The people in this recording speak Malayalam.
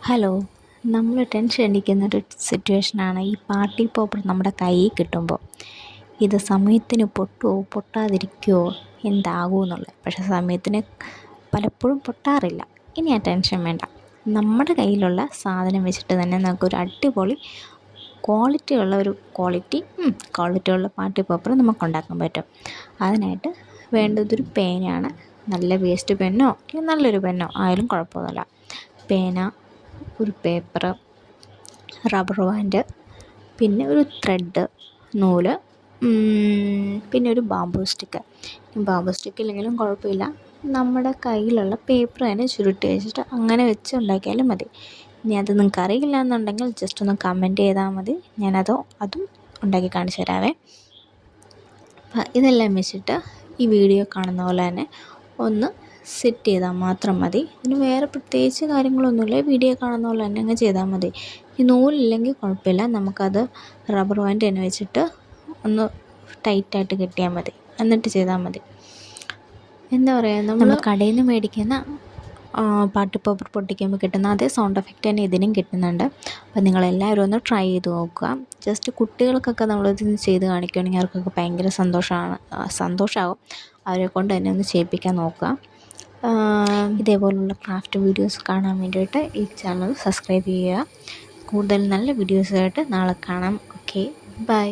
ഹലോ, നമ്മൾ ടെൻഷൻ അടിക്കുന്നൊരു സിറ്റുവേഷനാണ് ഈ പാർട്ടി പോപ്പർ നമ്മുടെ കയ്യിൽ കിട്ടുമ്പോൾ. ഇത് സമയത്തിന് പൊട്ടുമോ പൊട്ടാതിരിക്കുമോ എന്താകുമെന്നുള്ളത്. പക്ഷേ സമയത്തിന് പലപ്പോഴും പൊട്ടാറില്ല. ഇനി ആ ടെൻഷൻ വേണ്ട. നമ്മുടെ കയ്യിലുള്ള സാധനം വെച്ചിട്ട് തന്നെ നമുക്കൊരു അടിപൊളി ക്വാളിറ്റിയുള്ള പാർട്ടി പോപ്പർ നമുക്ക് ഉണ്ടാക്കാൻ പറ്റും. അതിനായിട്ട് വേണ്ടതൊരു പേനയാണ്. നല്ല വേസ്റ്റ് പെന്നോ അല്ലെങ്കിൽ നല്ലൊരു പെന്നോ ആയാലും കുഴപ്പമൊന്നുമില്ല. പേന, ഒരു പേപ്പർ, റബ്ബർ ബാൻഡ്, പിന്നെ ഒരു ത്രെഡ്, നൂല്, പിന്നെ ഒരു ബാംബൂ സ്റ്റിക്ക് ഇല്ലെങ്കിലും കുഴപ്പമില്ല. നമ്മുടെ കയ്യിലുള്ള പേപ്പർ തന്നെ ചുരുട്ടി വെച്ചിട്ട് അങ്ങനെ വെച്ച് ഉണ്ടാക്കിയാലും മതി. ഇനി അത് നിങ്ങൾക്ക് അറിയില്ല എന്നുണ്ടെങ്കിൽ ജസ്റ്റ് ഒന്ന് കമൻറ്റ് ചെയ്താൽ മതി. അതും ഉണ്ടാക്കി കാണിച്ചു തരാവേ. അപ്പം ഇതെല്ലാം വെച്ചിട്ട് ഈ വീഡിയോ കാണുന്ന പോലെ തന്നെ ഒന്ന് സെറ്റ് ചെയ്താൽ മാത്രം മതി. ഇതിന് വേറെ പ്രത്യേകിച്ച് കാര്യങ്ങളൊന്നുമില്ല. വീഡിയോ കാണുന്ന പോലെ തന്നെ അങ്ങ് ചെയ്താൽ മതി. ഈ നൂലില്ലെങ്കിൽ കുഴപ്പമില്ല. നമുക്കത് റബ്ബർ ബാൻഡ് തന്നെ വെച്ചിട്ട് ഒന്ന് ടൈറ്റായിട്ട് കെട്ടിയാൽ മതി. എന്നിട്ട് ചെയ്താൽ മതി. എന്താ പറയുക, നമ്മൾ കടയിൽ നിന്ന് മേടിക്കുന്ന പാർട്ടി പോപ്പർ പൊട്ടിക്കുമ്പോൾ കിട്ടുന്ന അതേ സൗണ്ട് എഫക്റ്റ് തന്നെ ഇതിനും കിട്ടുന്നുണ്ട്. അപ്പം നിങ്ങളെല്ലാവരും ഒന്ന് ട്രൈ ചെയ്ത് നോക്കുക. ജസ്റ്റ് കുട്ടികൾക്കൊക്കെ നമ്മളിത് ചെയ്ത് കാണിക്കുകയാണെങ്കിൽ അവർക്കൊക്കെ ഭയങ്കര സന്തോഷമാകും. അവരെ കൊണ്ട് തന്നെ ഒന്ന് ചെയ്യിപ്പിക്കാൻ നോക്കുക. ഇതേപോലുള്ള ക്രാഫ്റ്റ് വീഡിയോസ് കാണാൻ വേണ്ടിയിട്ട് ഈ ചാനൽ സബ്സ്ക്രൈബ് ചെയ്യുക. കൂടുതൽ നല്ല വീഡിയോസായിട്ട് നാളെ കാണാം. Okay, by.